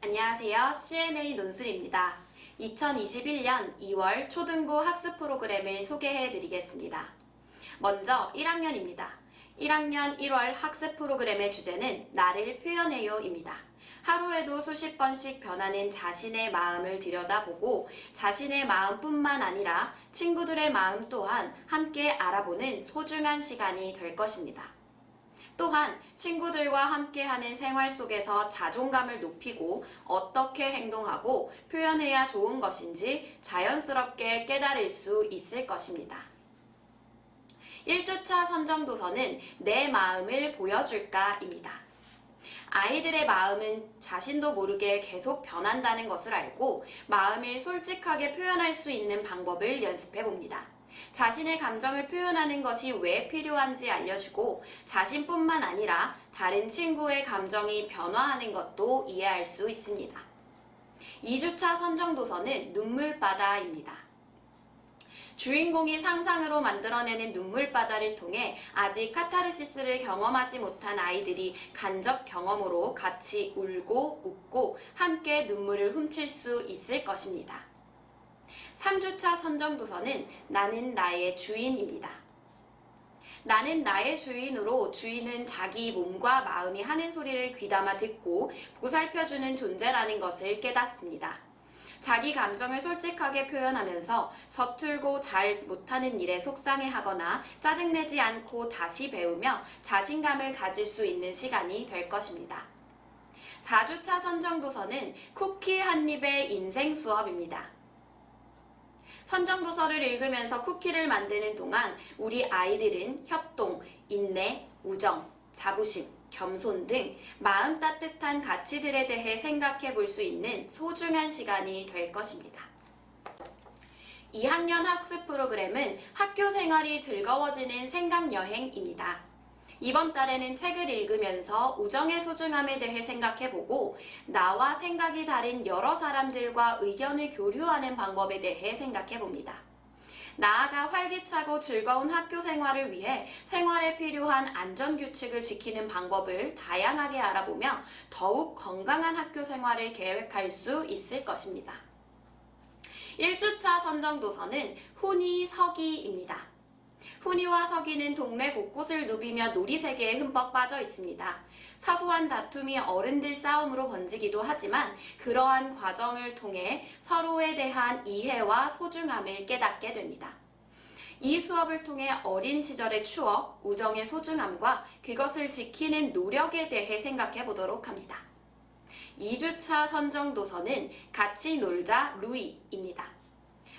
안녕하세요. CNA 논술입니다. 2021년 2월 초등부 학습 프로그램을 소개해 드리겠습니다. 먼저 1학년입니다. 1학년 1월 학습 프로그램의 주제는 나를 표현해요입니다. 하루에도 수십 번씩 변하는 자신의 마음을 들여다보고 자신의 마음뿐만 아니라 친구들의 마음 또한 함께 알아보는 소중한 시간이 될 것입니다. 또한 친구들과 함께하는 생활 속에서 자존감을 높이고 어떻게 행동하고 표현해야 좋은 것인지 자연스럽게 깨달을 수 있을 것입니다. 1주차 선정도서는 내 마음을 보여줄까입니다. 아이들의 마음은 자신도 모르게 계속 변한다는 것을 알고 마음을 솔직하게 표현할 수 있는 방법을 연습해 봅니다. 자신의 감정을 표현하는 것이 왜 필요한지 알려주고 자신뿐만 아니라 다른 친구의 감정이 변화하는 것도 이해할 수 있습니다. 2주차 선정도서는 눈물바다입니다. 주인공이 상상으로 만들어내는 눈물바다를 통해 아직 카타르시스를 경험하지 못한 아이들이 간접 경험으로 같이 울고 웃고 함께 눈물을 훔칠 수 있을 것입니다. 3주차 선정도서는 나는 나의 주인입니다. 나는 나의 주인으로 주인은 자기 몸과 마음이 하는 소리를 귀담아 듣고 보살펴주는 존재라는 것을 깨닫습니다. 자기 감정을 솔직하게 표현하면서 서툴고 잘 못하는 일에 속상해하거나 짜증내지 않고 다시 배우며 자신감을 가질 수 있는 시간이 될 것입니다. 4주차 선정도서는 쿠키 한 입의 인생 수업입니다. 선정도서를 읽으면서 쿠키를 만드는 동안 우리 아이들은 협동, 인내, 우정, 자부심, 겸손 등 마음 따뜻한 가치들에 대해 생각해 볼 수 있는 소중한 시간이 될 것입니다. 2학년 학습 프로그램은 학교 생활이 즐거워지는 생각여행입니다. 이번 달에는 책을 읽으면서 우정의 소중함에 대해 생각해보고 나와 생각이 다른 여러 사람들과 의견을 교류하는 방법에 대해 생각해봅니다. 나아가 활기차고 즐거운 학교 생활을 위해 생활에 필요한 안전규칙을 지키는 방법을 다양하게 알아보며 더욱 건강한 학교 생활을 계획할 수 있을 것입니다. 1주차 선정도서는 훈이 서기입니다. 훈이와 서기는 동네 곳곳을 누비며 놀이세계에 흠뻑 빠져 있습니다. 사소한 다툼이 어른들 싸움으로 번지기도 하지만 그러한 과정을 통해 서로에 대한 이해와 소중함을 깨닫게 됩니다. 이 수업을 통해 어린 시절의 추억, 우정의 소중함과 그것을 지키는 노력에 대해 생각해 보도록 합니다. 2주차 선정도서는 같이 놀자 루이입니다.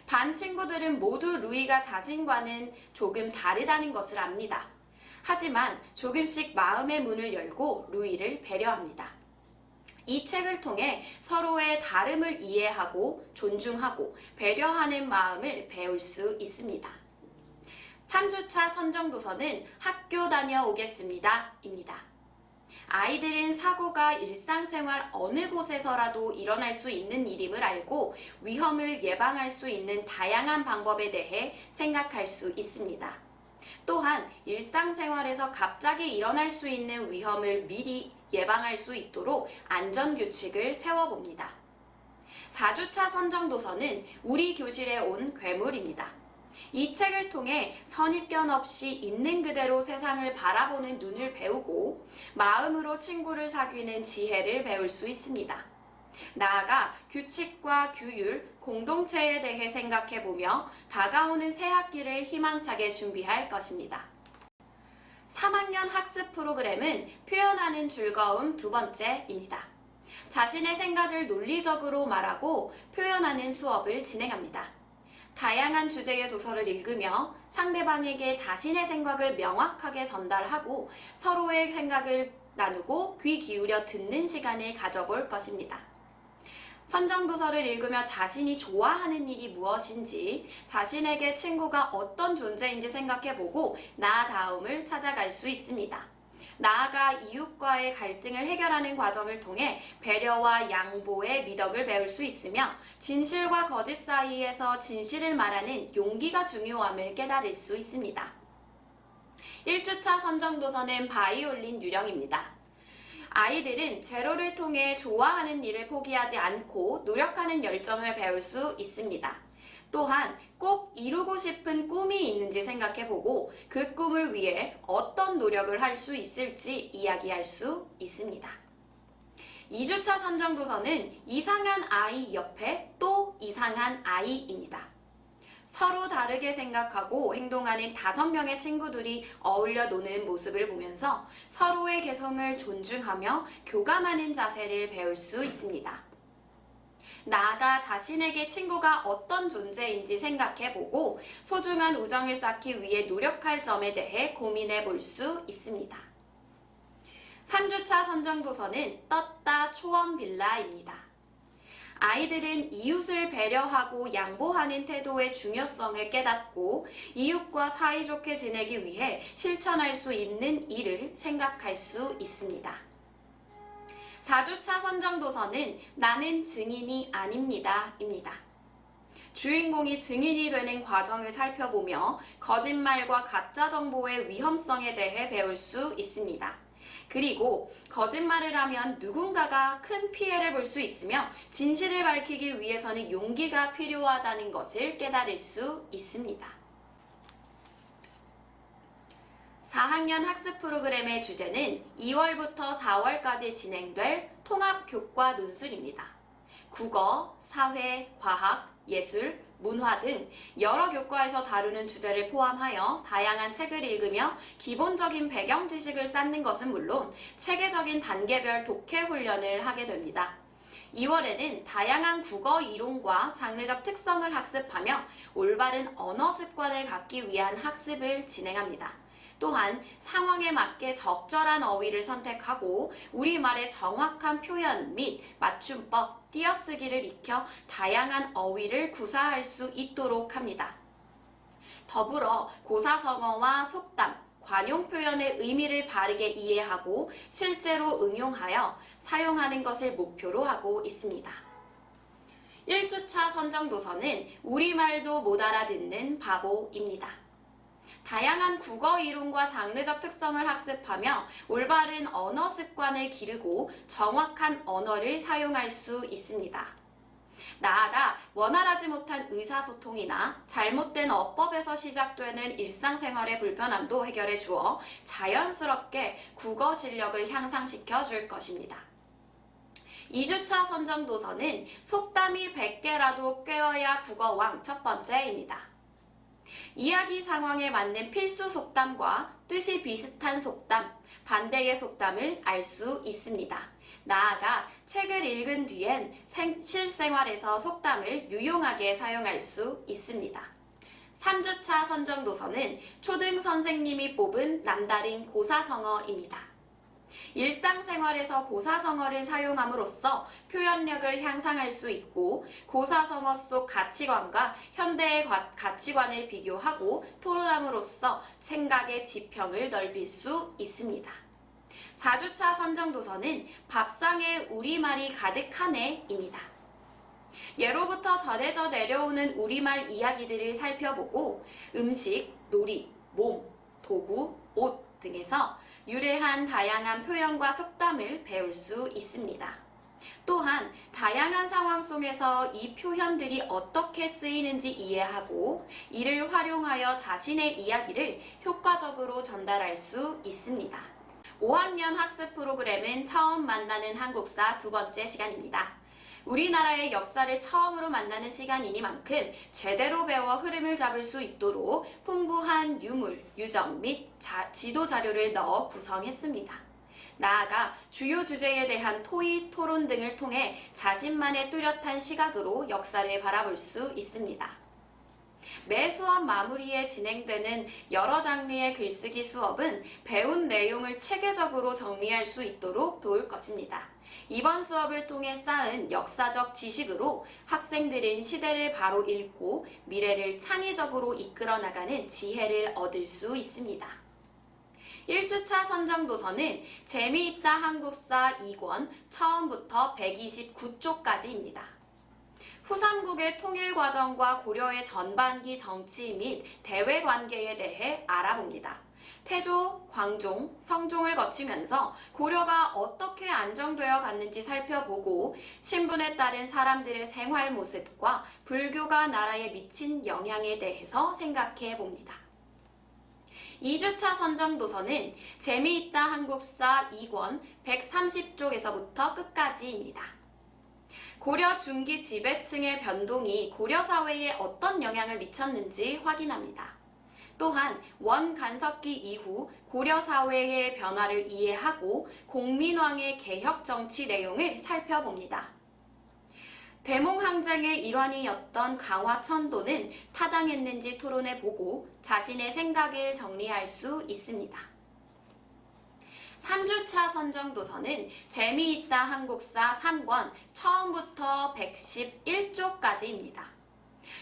반 친구들은 모두 루이가 자신과는 조금 다르다는 것을 압니다. 하지만 조금씩 마음의 문을 열고 루이를 배려합니다. 이 책을 통해 서로의 다름을 이해하고 존중하고 배려하는 마음을 배울 수 있습니다. 3주차 선정도서는 학교 다녀오겠습니다 입니다. 아이들은 사고가 일상생활 어느 곳에서라도 일어날 수 있는 일임을 알고 위험을 예방할 수 있는 다양한 방법에 대해 생각할 수 있습니다. 또한 일상생활에서 갑자기 일어날 수 있는 위험을 미리 예방할 수 있도록 안전규칙을 세워봅니다. 4주차 선정도서는 우리 교실에 온 괴물입니다. 이 책을 통해 선입견 없이 있는 그대로 세상을 바라보는 눈을 배우고 마음으로 친구를 사귀는 지혜를 배울 수 있습니다. 나아가 규칙과 규율, 공동체에 대해 생각해보며 다가오는 새 학기를 희망차게 준비할 것입니다. 3학년 학습 프로그램은 표현하는 즐거움 2번째입니다. 자신의 생각을 논리적으로 말하고 표현하는 수업을 진행합니다. 다양한 주제의 도서를 읽으며 상대방에게 자신의 생각을 명확하게 전달하고 서로의 생각을 나누고 귀 기울여 듣는 시간을 가져볼 것입니다. 선정도서를 읽으며 자신이 좋아하는 일이 무엇인지, 자신에게 친구가 어떤 존재인지 생각해보고 나다움을 찾아갈 수 있습니다. 나아가 이웃과의 갈등을 해결하는 과정을 통해 배려와 양보의 미덕을 배울 수 있으며 진실과 거짓 사이에서 진실을 말하는 용기가 중요함을 깨달을 수 있습니다. 1주차 선정도서는 바이올린 유령입니다. 아이들은 제로를 통해 좋아하는 일을 포기하지 않고 노력하는 열정을 배울 수 있습니다. 또한 꼭 이루고 싶은 꿈이 있는지 생각해보고 그 꿈을 위해 어떤 노력을 할 수 있을지 이야기할 수 있습니다. 2주차 선정도서는 이상한 아이 옆에 또 이상한 아이입니다. 서로 다르게 생각하고 행동하는 5명의 친구들이 어울려 노는 모습을 보면서 서로의 개성을 존중하며 교감하는 자세를 배울 수 있습니다. 나아가 자신에게 친구가 어떤 존재인지 생각해보고 소중한 우정을 쌓기 위해 노력할 점에 대해 고민해 볼 수 있습니다. 3주차 선정도서는 떴다 초원빌라입니다. 아이들은 이웃을 배려하고 양보하는 태도의 중요성을 깨닫고 이웃과 사이좋게 지내기 위해 실천할 수 있는 일을 생각할 수 있습니다. 4주차 선정도서는 나는 증인이 아닙니다 입니다. 주인공이 증인이 되는 과정을 살펴보며 거짓말과 가짜 정보의 위험성에 대해 배울 수 있습니다. 그리고 거짓말을 하면 누군가가 큰 피해를 볼 수 있으며 진실을 밝히기 위해서는 용기가 필요하다는 것을 깨달을 수 있습니다. 4학년 학습 프로그램의 주제는 2월부터 4월까지 진행될 통합교과 논술입니다. 국어, 사회, 과학, 예술, 문화 등 여러 교과에서 다루는 주제를 포함하여 다양한 책을 읽으며 기본적인 배경 지식을 쌓는 것은 물론 체계적인 단계별 독해 훈련을 하게 됩니다. 2월에는 다양한 국어 이론과 장르적 특성을 학습하며 올바른 언어 습관을 갖기 위한 학습을 진행합니다. 또한 상황에 맞게 적절한 어휘를 선택하고 우리말의 정확한 표현 및 맞춤법, 띄어쓰기를 익혀 다양한 어휘를 구사할 수 있도록 합니다. 더불어 고사성어와 속담, 관용 표현의 의미를 바르게 이해하고 실제로 응용하여 사용하는 것을 목표로 하고 있습니다. 1주차 선정도서는 우리말도 못 알아듣는 바보입니다. 다양한 국어 이론과 장르적 특성을 학습하며 올바른 언어 습관을 기르고 정확한 언어를 사용할 수 있습니다. 나아가 원활하지 못한 의사소통이나 잘못된 어법에서 시작되는 일상생활의 불편함도 해결해 주어 자연스럽게 국어 실력을 향상시켜 줄 것입니다. 2주차 선정도서는 속담이 100개라도 꿰어야 국어왕 첫 번째입니다. 이야기 상황에 맞는 필수 속담과 뜻이 비슷한 속담, 반대의 속담을 알 수 있습니다. 나아가 책을 읽은 뒤엔 실생활에서 속담을 유용하게 사용할 수 있습니다. 3주차 선정도서는 초등 선생님이 뽑은 남다른 고사성어입니다. 일상생활에서 고사성어를 사용함으로써 표현력을 향상할 수 있고 고사성어 속 가치관과 현대의 가치관을 비교하고 토론함으로써 생각의 지평을 넓힐 수 있습니다. 4주차 선정도서는 밥상에 우리말이 가득하네입니다. 예로부터 전해져 내려오는 우리말 이야기들을 살펴보고 음식, 놀이, 몸, 도구, 옷 등에서 유래한 다양한 표현과 속담을 배울 수 있습니다. 또한 다양한 상황 속에서 이 표현들이 어떻게 쓰이는지 이해하고 이를 활용하여 자신의 이야기를 효과적으로 전달할 수 있습니다. 5학년 학습 프로그램은 처음 만나는 한국사 2번째 시간입니다. 우리나라의 역사를 처음으로 만나는 시간이니만큼 제대로 배워 흐름을 잡을 수 있도록 풍부한 유물, 유적 및 지도 자료를 넣어 구성했습니다. 나아가 주요 주제에 대한 토의, 토론 등을 통해 자신만의 뚜렷한 시각으로 역사를 바라볼 수 있습니다. 매 수업 마무리에 진행되는 여러 장르의 글쓰기 수업은 배운 내용을 체계적으로 정리할 수 있도록 도울 것입니다. 이번 수업을 통해 쌓은 역사적 지식으로 학생들은 시대를 바로 읽고 미래를 창의적으로 이끌어 나가는 지혜를 얻을 수 있습니다. 1주차 선정도서는 재미있다 한국사 2권 처음부터 129쪽까지입니다. 후삼국의 통일 과정과 고려의 전반기 정치 및 대외 관계에 대해 알아봅니다. 태조, 광종, 성종을 거치면서 고려가 어떻게 안정되어 갔는지 살펴보고 신분에 따른 사람들의 생활 모습과 불교가 나라에 미친 영향에 대해서 생각해 봅니다. 2주차 선정도서는 재미있다 한국사 2권 130쪽에서부터 끝까지입니다. 고려 중기 지배층의 변동이 고려 사회에 어떤 영향을 미쳤는지 확인합니다. 또한 원간섭기 이후 고려 사회의 변화를 이해하고 공민왕의 개혁 정치 내용을 살펴봅니다. 대몽항쟁의 일환이었던 강화천도는 타당했는지 토론해보고 자신의 생각을 정리할 수 있습니다. 3주차 선정도서는 재미있다 한국사 3권 처음부터 111쪽까지입니다.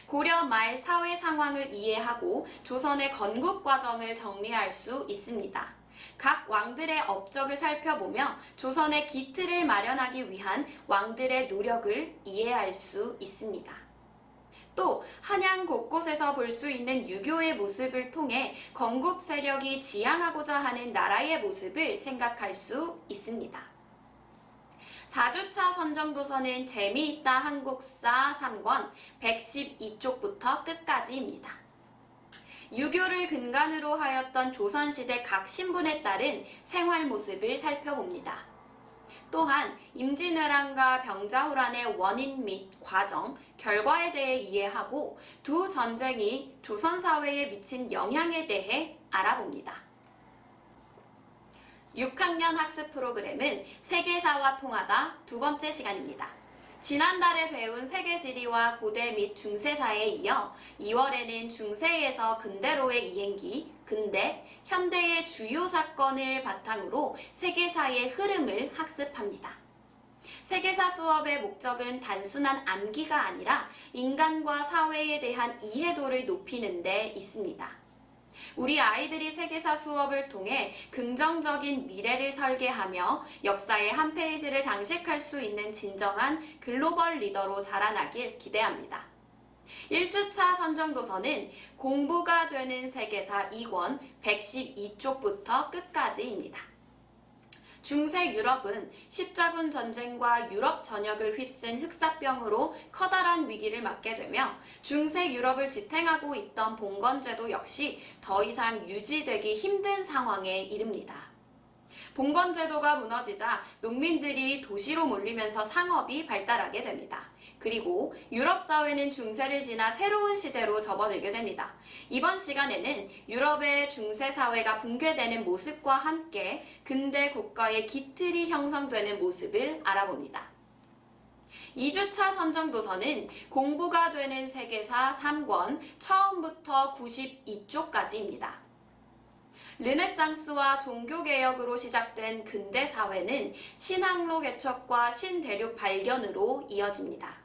고려 말 사회 상황을 이해하고 조선의 건국 과정을 정리할 수 있습니다. 각 왕들의 업적을 살펴보며 조선의 기틀을 마련하기 위한 왕들의 노력을 이해할 수 있습니다. 또 한양 곳곳에서 볼 수 있는 유교의 모습을 통해 건국 세력이 지향하고자 하는 나라의 모습을 생각할 수 있습니다. 4주차 선정도서는 재미있다 한국사 3권 112쪽부터 끝까지입니다. 유교를 근간으로 하였던 조선시대 각 신분에 따른 생활 모습을 살펴봅니다. 또한 임진왜란과 병자호란의 원인 및 과정, 결과에 대해 이해하고 두 전쟁이 조선 사회에 미친 영향에 대해 알아봅니다. 6학년 학습 프로그램은 세계사와 통하다 두 번째 시간입니다. 지난달에 배운 세계지리와 고대 및 중세사에 이어 2월에는 중세에서 근대로의 이행기, 근대, 현대의 주요 사건을 바탕으로 세계사의 흐름을 학습합니다. 세계사 수업의 목적은 단순한 암기가 아니라 인간과 사회에 대한 이해도를 높이는 데 있습니다. 우리 아이들이 세계사 수업을 통해 긍정적인 미래를 설계하며 역사의 한 페이지를 장식할 수 있는 진정한 글로벌 리더로 자라나길 기대합니다. 1주차 선정도서는 공부가 되는 세계사 2권 112쪽부터 끝까지입니다. 중세 유럽은 십자군 전쟁과 유럽 전역을 휩쓴 흑사병으로 커다란 위기를 맞게 되며 중세 유럽을 지탱하고 있던 봉건제도 역시 더 이상 유지되기 힘든 상황에 이릅니다. 봉건제도가 무너지자 농민들이 도시로 몰리면서 상업이 발달하게 됩니다. 그리고 유럽 사회는 중세를 지나 새로운 시대로 접어들게 됩니다. 이번 시간에는 유럽의 중세 사회가 붕괴되는 모습과 함께 근대 국가의 기틀이 형성되는 모습을 알아봅니다. 2주차 선정도서는 공부가 되는 세계사 3권 처음부터 92쪽까지입니다. 르네상스와 종교개혁으로 시작된 근대 사회는 신항로 개척과 신대륙 발견으로 이어집니다.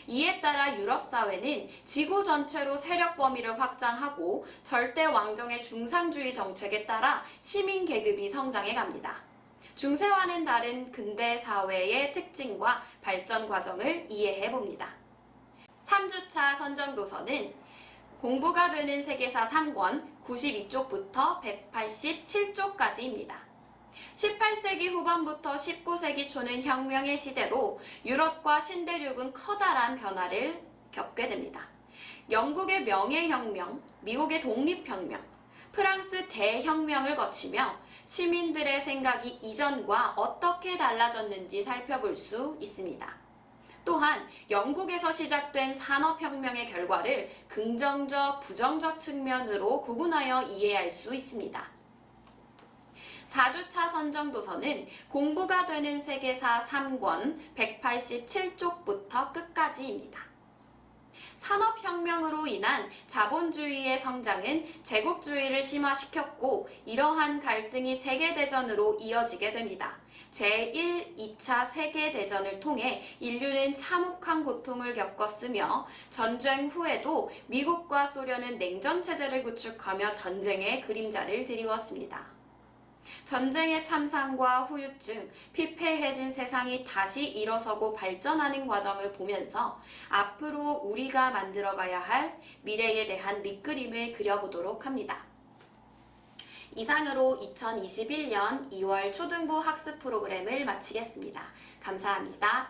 이에 따라 유럽 사회는 지구 전체로 세력 범위를 확장하고 절대 왕정의 중상주의 정책에 따라 시민 계급이 성장해 갑니다. 중세와는 다른 근대 사회의 특징과 발전 과정을 이해해 봅니다. 3주차 선정도서는 공부가 되는 세계사 3권 92쪽부터 187쪽까지입니다. 18세기 후반부터 19세기 초는 혁명의 시대로 유럽과 신대륙은 커다란 변화를 겪게 됩니다. 영국의 명예혁명, 미국의 독립혁명, 프랑스 대혁명을 거치며 시민들의 생각이 이전과 어떻게 달라졌는지 살펴볼 수 있습니다. 또한 영국에서 시작된 산업혁명의 결과를 긍정적, 부정적 측면으로 구분하여 이해할 수 있습니다. 4주차 선정도서는 공부가 되는 세계사 3권 187쪽부터 끝까지입니다. 산업혁명으로 인한 자본주의의 성장은 제국주의를 심화시켰고 이러한 갈등이 세계대전으로 이어지게 됩니다. 제1, 2차 세계대전을 통해 인류는 참혹한 고통을 겪었으며 전쟁 후에도 미국과 소련은 냉전체제를 구축하며 전쟁의 그림자를 드리웠습니다. 전쟁의 참상과 후유증, 피폐해진 세상이 다시 일어서고 발전하는 과정을 보면서 앞으로 우리가 만들어가야 할 미래에 대한 밑그림을 그려보도록 합니다. 이상으로 2021년 2월 초등부 학습 프로그램을 마치겠습니다. 감사합니다.